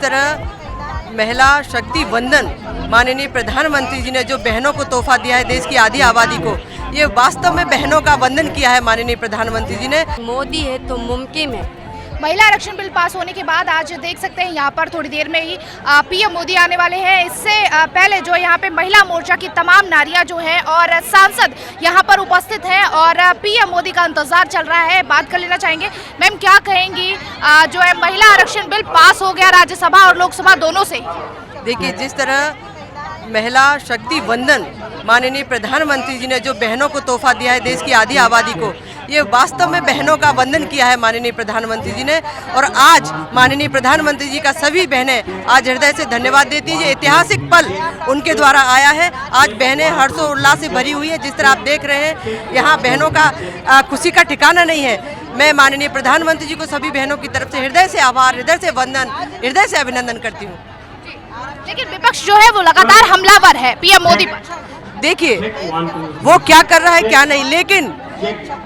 तरह महिला शक्ति वंदन माननीय प्रधानमंत्री जी ने जो बहनों को तोहफा दिया है देश की आधी आबादी को, ये वास्तव में बहनों का वंदन किया है माननीय प्रधानमंत्री जी ने। मोदी है तो मुमकिन है। महिला आरक्षण बिल पास होने के बाद आज देख सकते हैं यहाँ पर थोड़ी देर में ही पीएम मोदी आने वाले हैं। इससे पहले जो यहाँ पे महिला मोर्चा की तमाम नारियां जो हैं और सांसद यहाँ पर उपस्थित हैं और पीएम मोदी का इंतजार चल रहा है। बात कर लेना चाहेंगे, मैम क्या कहेंगी, जो है महिला आरक्षण बिल पास हो गया राज्यसभा और लोकसभा दोनों से। देखिए, जिस तरह महिला शक्ति वंदन माननीय प्रधानमंत्री जी ने जो बहनों को तोहफा दिया है देश की आधी आबादी को, ये वास्तव में बहनों का वंदन किया है माननीय प्रधानमंत्री जी ने। और आज माननीय प्रधानमंत्री जी का सभी बहनें आज हृदय से धन्यवाद देती है। ये ऐतिहासिक पल उनके द्वारा आया है। आज बहनें हर्षोल्लास से भरी हुई है। जिस तरह आप देख रहे हैं यहाँ बहनों का खुशी का ठिकाना नहीं है। मैं माननीय प्रधानमंत्री जी को सभी बहनों की तरफ से हृदय से आभार, हृदय से वंदन, हृदय से अभिनंदन करती हूँ। लेकिन विपक्ष जो है वो लगातार हमलावर है पीएम मोदी पर। देखिए वो क्या कर रहा है क्या नहीं, लेकिन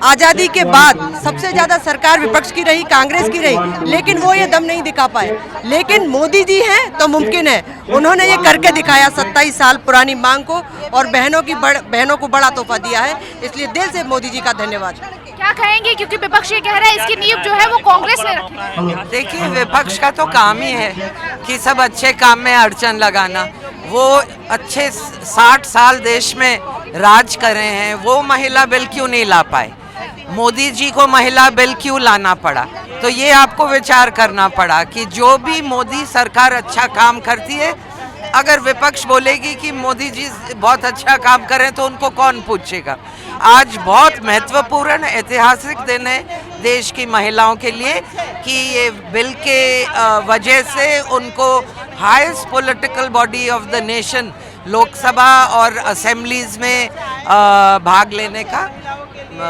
आज़ादी के बाद सबसे ज़्यादा सरकार विपक्ष की रही, कांग्रेस की रही, लेकिन वो ये दम नहीं दिखा पाए। लेकिन मोदी जी हैं तो मुमकिन है। उन्होंने ये करके दिखाया 27 साल पुरानी मांग को, और बहनों को बड़ा तोहफा दिया है। इसलिए दिल से मोदी जी का धन्यवाद। क्या कहेंगे, क्योंकि विपक्ष ये कह रहा है इसकी नींव जो है वो कांग्रेस ने रखी है। देखिए, विपक्ष का तो काम ही है कि सब अच्छे काम में अड़चन लगाना। वो अच्छे 60 साल देश में राज कर रहे हैं, वो महिला बिल क्यों नहीं ला पाए? मोदी जी को महिला बिल क्यों लाना पड़ा? तो ये आपको विचार करना पड़ा कि जो भी मोदी सरकार अच्छा काम करती है, अगर विपक्ष बोलेगी कि मोदी जी बहुत अच्छा काम करें तो उनको कौन पूछेगा? आज बहुत महत्वपूर्ण ऐतिहासिक दिन है देश की महिलाओं के लिए कि ये बिल के वजह से उनको highest political body of the nation Lok Sabha और असेंबलीज में भाग लेने का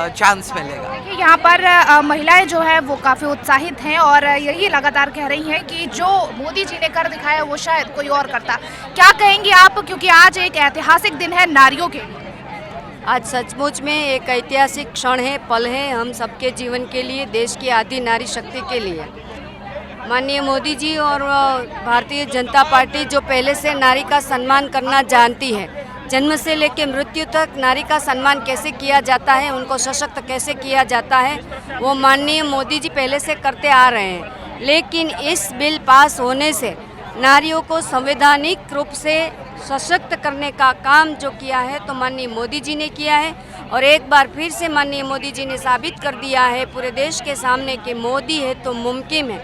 चांस मिलेगा। यहाँ पर महिलाएं जो है वो काफ़ी उत्साहित हैं और यही लगातार कह रही हैं कि जो मोदी जी ने कर दिखाया वो शायद कोई और करता। क्या कहेंगी आप, क्योंकि आज एक ऐतिहासिक दिन है नारियों के लिए? आज सचमुच में एक ऐतिहासिक क्षण है, पल है हम सबके जीवन के लिए, देश की आदि नारी शक्ति के लिए। माननीय मोदी जी और भारतीय जनता पार्टी जो पहले से नारी का सम्मान करना जानती है, जन्म से लेकर मृत्यु तक नारी का सम्मान कैसे किया जाता है, उनको सशक्त कैसे किया जाता है, वो माननीय मोदी जी पहले से करते आ रहे हैं। लेकिन इस बिल पास होने से नारियों को संवैधानिक रूप से सशक्त करने का काम जो किया है तो माननीय मोदी जी ने किया है। और एक बार फिर से माननीय मोदी जी ने साबित कर दिया है पूरे देश के सामने कि मोदी है तो मुमकिन है।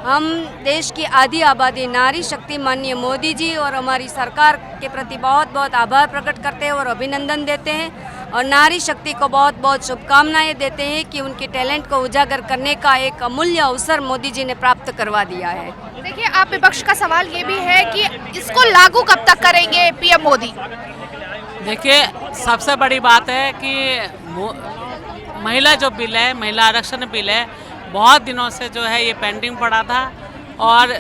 हम देश की आधी आबादी नारी शक्ति माननीय मोदी जी और हमारी सरकार के प्रति बहुत बहुत आभार प्रकट करते हैं और अभिनंदन देते हैं और नारी शक्ति को बहुत बहुत शुभकामनाएं देते हैं कि उनके टैलेंट को उजागर करने का एक अमूल्य अवसर मोदी जी ने प्राप्त करवा दिया है। देखिए, आप विपक्ष का सवाल ये भी है कि इसको लागू कब तक करेंगे पीएम मोदी? देखिए, सबसे बड़ी बात है कि महिला जो बिल है, महिला आरक्षण बिल है, बहुत दिनों से जो है ये पेंडिंग पड़ा था और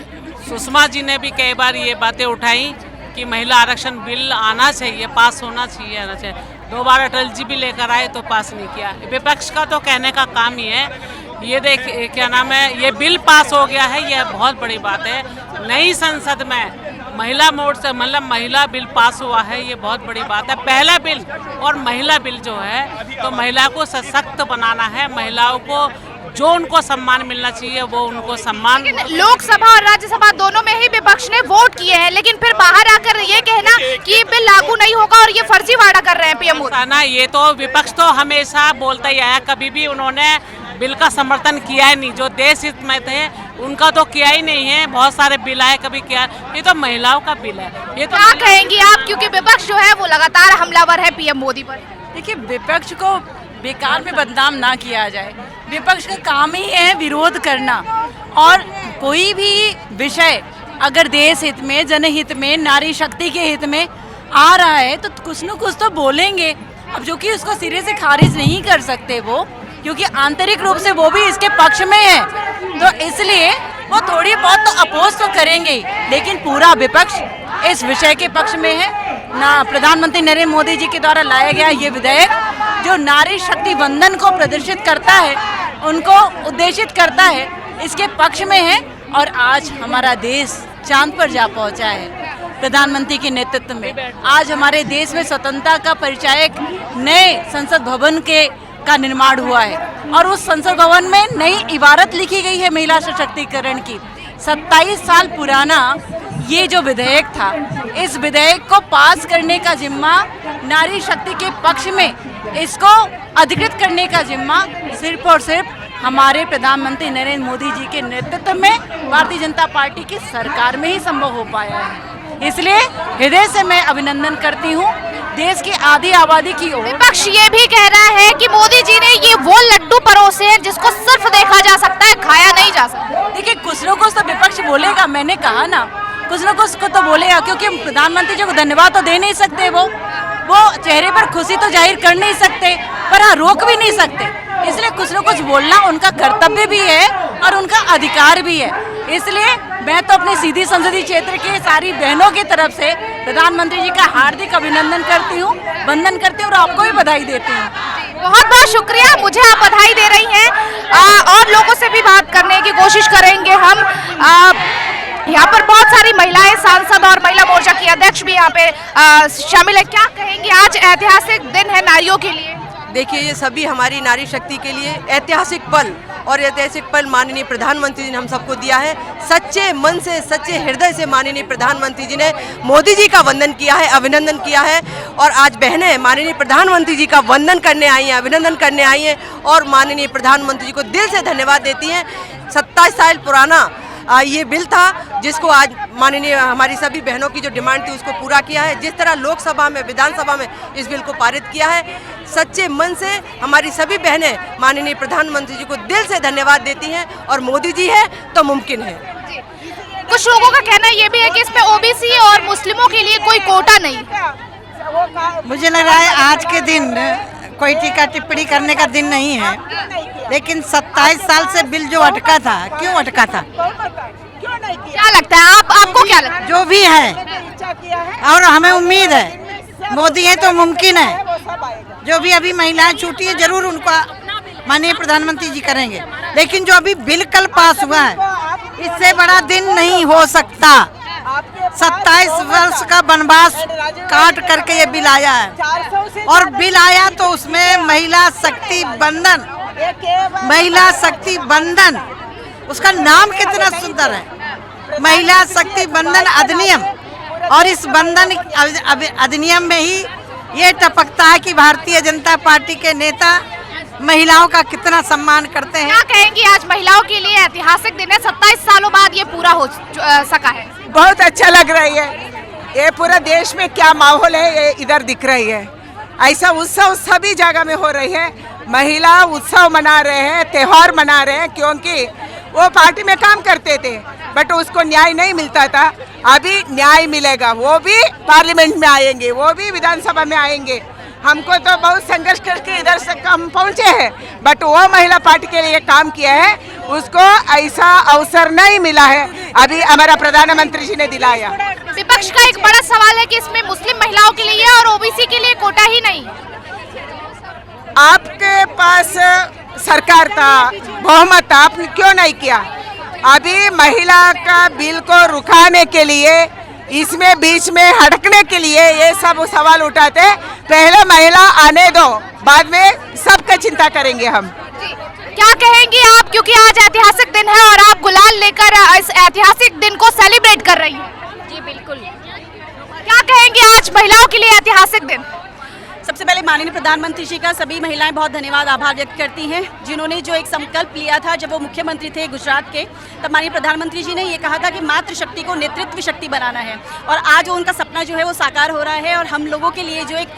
सुषमा जी ने भी कई बार ये बातें उठाई कि महिला आरक्षण बिल आना चाहिए, पास होना चाहिए। 2 बार अटल जी भी लेकर आए तो पास नहीं किया। विपक्ष का तो कहने का काम ही है। ये देखिए क्या नाम है, ये बिल पास हो गया है, ये बहुत बड़ी बात है। नई संसद में महिला मोर्चा मतलब महिला बिल पास हुआ है, ये बहुत बड़ी बात है। पहला बिल और महिला बिल जो है तो महिला को सशक्त बनाना है, महिलाओं को जो उनको सम्मान मिलना चाहिए वो उनको सम्मान। लोकसभा और राज्यसभा दोनों में ही विपक्ष ने वोट किए हैं, लेकिन फिर बाहर आकर ये कहना कि ये बिल लागू नहीं होगा और ये फर्जीवाड़ा कर रहे हैं पीएम मोदी। ना, ये तो विपक्ष तो हमेशा बोलता ही आया, कभी भी उन्होंने बिल का समर्थन किया ही नहीं। जो देश हित में थे उनका तो किया ही नहीं है। बहुत सारे बिल आए, कभी किया। ये तो महिलाओं का बिल है। ये तो क्या कहेंगी आप, क्योंकि विपक्ष जो है वो लगातार हमलावर है पीएम मोदी पर? देखिए, विपक्ष को बेकार में बदनाम ना किया जाए। विपक्ष का काम ही है विरोध करना, और कोई भी विषय अगर देश हित में, जनहित में, नारी शक्ति के हित में आ रहा है तो कुछ न कुछ तो बोलेंगे। अब जो कि उसको सिरे से खारिज नहीं कर सकते वो, क्योंकि आंतरिक रूप से वो भी इसके पक्ष में है, तो इसलिए वो थोड़ी बहुत तो अपोज तो करेंगे, लेकिन पूरा विपक्ष इस विषय के पक्ष में है। ना प्रधानमंत्री नरेंद्र मोदी जी के द्वारा लाया गया ये विधेयक जो नारी शक्ति वंदन को प्रदर्शित करता है, उनको उद्देशित करता है, इसके पक्ष में है। और आज हमारा देश चांद पर जा पहुंचा है प्रधानमंत्री के नेतृत्व में। आज हमारे देश में स्वतंत्रता का परिचायक नए संसद भवन का निर्माण हुआ है और उस संसद भवन में नई इबारत लिखी गई है महिला सशक्तिकरण की। 27 साल पुराना ये जो विधेयक था, इस विधेयक को पास करने का जिम्मा, नारी शक्ति के पक्ष में इसको अधिकृत करने का जिम्मा सिर्फ और सिर्फ हमारे प्रधानमंत्री नरेंद्र मोदी जी के नेतृत्व में भारतीय जनता पार्टी की सरकार में ही संभव हो पाया है। इसलिए हृदय से मैं अभिनंदन करती हूँ देश की आधी आबादी की ओर। विपक्ष ये भी कह रहा है कि मोदी जी ने ये वो लड्डू परोसे हैं जिसको सिर्फ देखा जा सकता है, खाया नहीं जा सकता। देखिए, कुछ लोगों को तो विपक्ष बोलेगा, मैंने कहा ना, कुछ लोगों को तो बोलेगा, क्योंकि प्रधानमंत्री जी को धन्यवाद तो दे नहीं सकते, वो चेहरे पर खुशी तो जाहिर कर नहीं सकते, पर हाँ रोक भी नहीं सकते। इसलिए कुछ लोग कुछ बोलना उनका कर्तव्य भी है और उनका अधिकार भी है। इसलिए मैं तो अपने सीधी संसदीय क्षेत्र के सारी बहनों की तरफ से प्रधानमंत्री जी का हार्दिक अभिनंदन करती हूँ, वंदन करती हूँ और आपको भी बधाई देती हूँ। बहुत बहुत शुक्रिया, मुझे आप बधाई दे रही हैं। और लोगों से भी बात करने की कोशिश करेंगे हम। यहाँ पर बहुत सारी महिलाएं, सांसद और महिला मोर्चा की अध्यक्ष भी यहाँ पे शामिल है। क्या कहेंगे, आज ऐतिहासिक दिन है नारियों के लिए? देखिए, ये सभी हमारी नारी शक्ति के लिए ऐतिहासिक पल, और ऐतिहासिक पल माननीय प्रधानमंत्री जी ने हम सबको दिया है। सच्चे मन से, सच्चे हृदय से माननीय प्रधानमंत्री जी ने मोदी जी का वंदन किया है, अभिनंदन किया है। और आज बहनें माननीय प्रधानमंत्री जी का वंदन करने आई हैं, अभिनंदन करने आई हैं और माननीय प्रधानमंत्री जी को दिल से धन्यवाद देती हैं। 27 साल पुराना ये बिल था जिसको आज माननीय हमारी सभी बहनों की जो डिमांड थी उसको पूरा किया है। जिस तरह लोकसभा में, विधानसभा में इस बिल को पारित किया है, सच्चे मन से हमारी सभी बहनें माननीय प्रधानमंत्री जी को दिल से धन्यवाद देती हैं। और मोदी जी है तो मुमकिन है। कुछ लोगों का कहना ये भी है कि इसमें ओबीसी और मुस्लिमों के लिए कोई कोटा नहीं। मुझे लग रहा है आज के दिन कोई टीका टिप्पणी करने का दिन नहीं है, लेकिन 27 साल से बिल जो अटका था, क्यों अटका था? क्या लगता है आपको क्या लगता है? जो भी है, और हमें उम्मीद है मोदी है तो मुमकिन है। जो भी अभी महिलाएं छूटी है, जरूर उनको माननीय प्रधानमंत्री जी करेंगे। लेकिन जो अभी बिल कल पास हुआ है, इससे बड़ा दिन नहीं हो सकता। 27 वर्ष का वनवास काट करके ये बिल आया है, और बिल आया तो उसमें महिला शक्ति बंधन, महिला शक्ति बंधन, उसका नाम कितना सुंदर है, महिला शक्ति बंधन अधिनियम। और इस बंधन अधिनियम में ही ये टपकता है कि भारतीय जनता पार्टी के नेता महिलाओं का कितना सम्मान करते हैं। क्या कहेंगी, आज महिलाओं के लिए ऐतिहासिक दिन है, 27 सालों बाद ये पूरा हो सका है? बहुत अच्छा लग रही है। ये पूरा देश में क्या माहौल है ये इधर दिख रही है। ऐसा उत्सव सभी जगह में हो रही है। महिला उत्सव मना रहे हैं, त्योहार मना रहे हैं, क्योंकि वो पार्टी में काम करते थे बट उसको न्याय नहीं मिलता था। अभी न्याय मिलेगा, वो भी पार्लियामेंट में आएंगे, वो भी विधानसभा में आएंगे। हमको तो बहुत संघर्ष करके इधर से हम पहुँचे हैं, बट वो महिला पार्टी के लिए काम किया है, उसको ऐसा अवसर नहीं मिला है, अभी हमारा प्रधानमंत्री जी ने दिलाया। विपक्ष का एक बड़ा सवाल है कि इसमें मुस्लिम महिलाओं के लिए और ओबीसी के लिए कोटा ही नहीं। आपके पास सरकार था, बहुमत था, आपने क्यों नहीं किया? अभी महिला का बिल को रुकाने के लिए, इसमें बीच में हटकने के लिए ये सब सवाल उठाते। पहले महिला आने दो, बाद में सबका चिंता करेंगे हम। क्या कहेंगी आप, क्योंकि आज ऐतिहासिक दिन है और आप गुलाल लेकर इस ऐतिहासिक दिन को सेलिब्रेट कर रही हैं? जी बिल्कुल। क्या कहेंगी आज महिलाओं के लिए ऐतिहासिक दिन? सबसे पहले माननीय प्रधानमंत्री जी का सभी महिलाएं बहुत धन्यवाद, आभार व्यक्त करती हैं, जिन्होंने जो एक संकल्प लिया था जब वो मुख्यमंत्री थे गुजरात के, तब माननीय प्रधानमंत्री जी ने ये कहा था कि मातृ शक्ति को नेतृत्व शक्ति बनाना है। और आज उनका सपना जो है वो साकार हो रहा है। और हम लोगों के लिए जो एक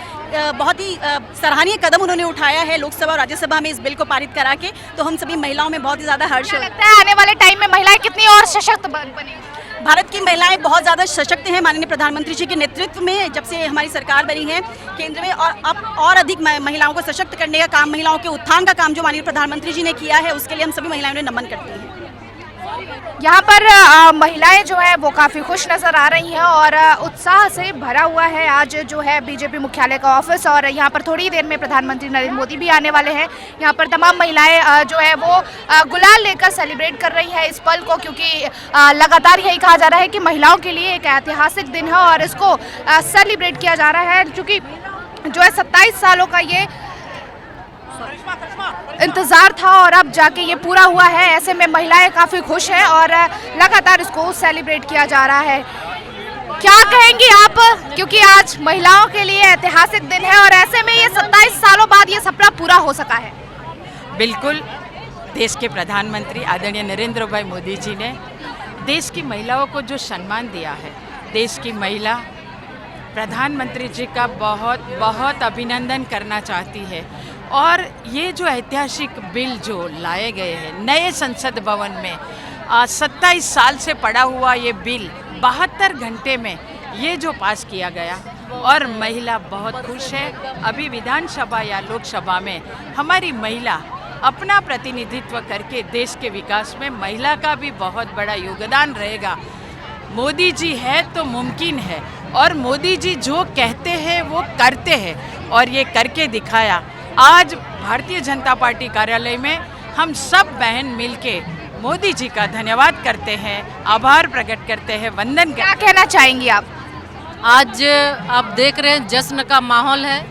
बहुत ही सराहनीय कदम उन्होंने उठाया है लोकसभा और राज्यसभा में इस बिल को पारित करा के, तो हम सभी महिलाओं में बहुत ही ज़्यादा हर्ष लगता है आने वाले टाइम में महिलाएं कितनी और सशक्त बनेंगी? भारत की महिलाएं बहुत ज़्यादा सशक्त हैं माननीय प्रधानमंत्री जी के नेतृत्व में, जब से हमारी सरकार बनी है केंद्र में। और अब और अधिक महिलाओं को सशक्त करने का काम, महिलाओं के उत्थान का काम जो माननीय प्रधानमंत्री जी ने किया है, उसके लिए हम सभी महिलाओं ने नमन करती हैं। यहाँ पर महिलाएं जो है वो काफ़ी खुश नज़र आ रही हैं और उत्साह से भरा हुआ है आज जो है बीजेपी मुख्यालय का ऑफिस। और यहाँ पर थोड़ी देर में प्रधानमंत्री नरेंद्र मोदी भी आने वाले हैं। यहाँ पर तमाम महिलाएं जो है वो गुलाल लेकर सेलिब्रेट कर रही है इस पल को, क्योंकि लगातार यही कहा जा रहा है कि महिलाओं के लिए एक ऐतिहासिक दिन है और इसको सेलिब्रेट किया जा रहा है, क्योंकि जो है 27 सालों का ये इंतजार था और अब जाके ये पूरा हुआ है। ऐसे में महिलाएं काफ़ी खुश हैं और लगातार इसको सेलिब्रेट किया जा रहा है। क्या कहेंगी आप, क्योंकि आज महिलाओं के लिए ऐतिहासिक दिन है और ऐसे में ये 27 सालों बाद ये सपना पूरा हो सका है। बिल्कुल, देश के प्रधानमंत्री आदरणीय नरेंद्र भाई मोदी जी ने देश की महिलाओं को जो सम्मान दिया है, देश की महिला प्रधानमंत्री जी का बहुत बहुत अभिनंदन करना चाहती है। और ये जो ऐतिहासिक बिल जो लाए गए हैं नए संसद भवन में, 27 साल से पड़ा हुआ ये बिल 72 घंटे में ये जो पास किया गया और महिला बहुत खुश है। अभी विधानसभा या लोकसभा में हमारी महिला अपना प्रतिनिधित्व करके देश के विकास में महिला का भी बहुत बड़ा योगदान रहेगा। मोदी जी है तो मुमकिन है और मोदी जी जो कहते हैं वो करते हैं और ये करके दिखाया। आज भारतीय जनता पार्टी कार्यालय में हम सब बहन मिलके मोदी जी का धन्यवाद करते हैं, आभार प्रकट करते हैं, वंदन करते हैं। क्या कहना चाहेंगी आप? आज आप देख रहे हैं जश्न का माहौल है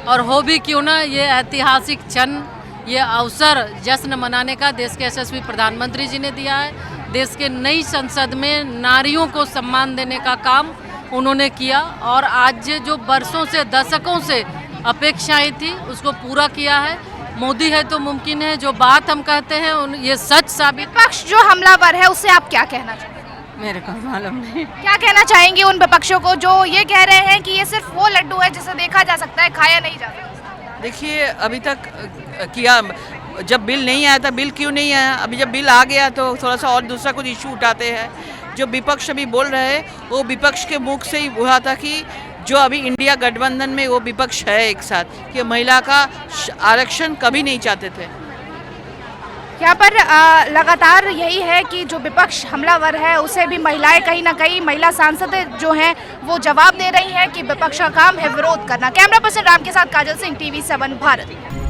और हो भी क्यों ना, ये ऐतिहासिक क्षण, ये अवसर जश्न मनाने का देश के यशस्वी प्रधानमंत्री जी ने दिया है। देश के नई संसद में नारियों को सम्मान देने का काम उन्होंने किया और आज जो वर्षों से दशकों से अपेक्षाएं थी उसको पूरा किया है। मोदी है तो मुमकिन है, जो बात हम कहते हैं ये सच साबित। विपक्ष जो हमलावर है उससे आप क्या कहना चाहेंगे? मेरे को मालूम नहीं। क्या कहना चाहेंगे उन विपक्षों को जो ये कह रहे हैं कि ये सिर्फ वो लड्डू है जिसे देखा जा सकता है, खाया नहीं जा सकता? देखिए, अभी तक किया, जब बिल नहीं आया था, बिल क्यों नहीं आया, अभी जब बिल आ गया तो थोड़ा सा और दूसरा कुछ इशू उठाते हैं। जो विपक्ष अभी बोल रहे हैं वो विपक्ष के मुख से ही हुआ था कि जो अभी इंडिया गठबंधन में वो विपक्ष है एक साथ, कि महिला का आरक्षण कभी नहीं चाहते थे। यहाँ पर लगातार यही है कि जो विपक्ष हमलावर है उसे भी महिलाएं कहीं ना कहीं, महिला सांसद जो हैं वो जवाब दे रही हैं कि विपक्ष का काम है विरोध करना। कैमरा पर्सन राम के साथ काजल सिंह, TV7 भारत।